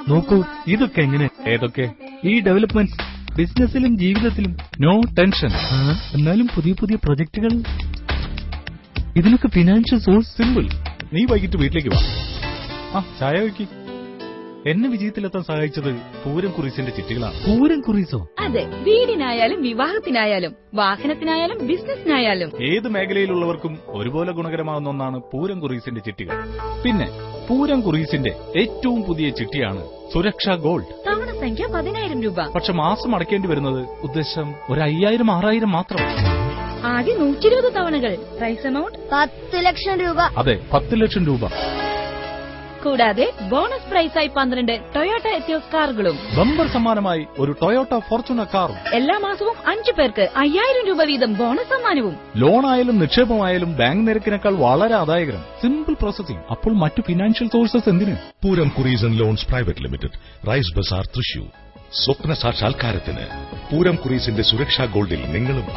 നോക്കൂ, ഇതൊക്കെ എങ്ങനെ? ഏതൊക്കെ? ഈ ഡെവലപ്മെന്റ്സ് ബിസിനസിലും ജീവിതത്തിലും. No tension. എന്നാലും പുതിയ പുതിയ പ്രൊജക്ടുകൾ, ഇതിനൊക്കെ ഫിനാൻഷ്യൽ സോഴ്സ്. സിമ്പിൾ. നീ വൈകിട്ട് വീട്ടിലേക്ക് വാ. ചായ വയ്ക്ക്. എന്നെ വിജയത്തിലെത്താൻ സഹായിച്ചത് പൂരം കുറിസിന്റെ ചിട്ടികളാണ്. പൂരം കുറിസോ? അതെ, വീടിനായാലും വിവാഹത്തിനായാലും വാഹനത്തിനായാലും ബിസിനസിനായാലും ഏത് മേഖലയിലുള്ളവർക്കും ഒരുപോലെ ഗുണകരമാകുന്ന ഒന്നാണ് പൂരം കുറിസിന്റെ ചിട്ടികൾ. പിന്നെ പൂരം കുറിസിന്റെ ഏറ്റവും പുതിയ ചിട്ടിയാണ് സുരക്ഷാ ഗോൾഡ്. തവണ സംഖ്യ 10,000 രൂപ. പക്ഷെ മാസം അടയ്ക്കേണ്ടി വരുന്നത് ഉദ്ദേശം 5,000-6,000 മാത്രം. ആകെ 120 തവണകൾ. പ്രൈസ് എമൗണ്ട് 10 ലക്ഷം രൂപ. അതെ, 10 ലക്ഷം രൂപ. കൂടാതെ ബോണസ് പ്രൈസായി 12 ടൊയോട്ട എത്തിയോസ് കാറുകളും. ബമ്പർ സമ്മാനമായി ഒരു ടൊയോട്ട ഫോർച്യൂണർ കാറും. എല്ലാ മാസവും 5 പേർക്ക് 5,000 രൂപ വീതം ബോണസ് സമ്മാനവും. ലോണായാലും നിക്ഷേപമായാലും ബാങ്ക് നിരക്കിനേക്കാൾ വളരെ ആദായകരം. Simple processing. അപ്പോൾ മറ്റു ഫിനാൻഷ്യൽ സോഴ്സസ് എന്തിന്? Pooram Kuries and loans private limited, rice bazaar, Thrissur. സ്വപ്ന സാക്ഷാത്കാരത്തിന് പൂരം കുരീസിന്റെ സുരക്ഷാ ഗോൾഡിൽ നിങ്ങളും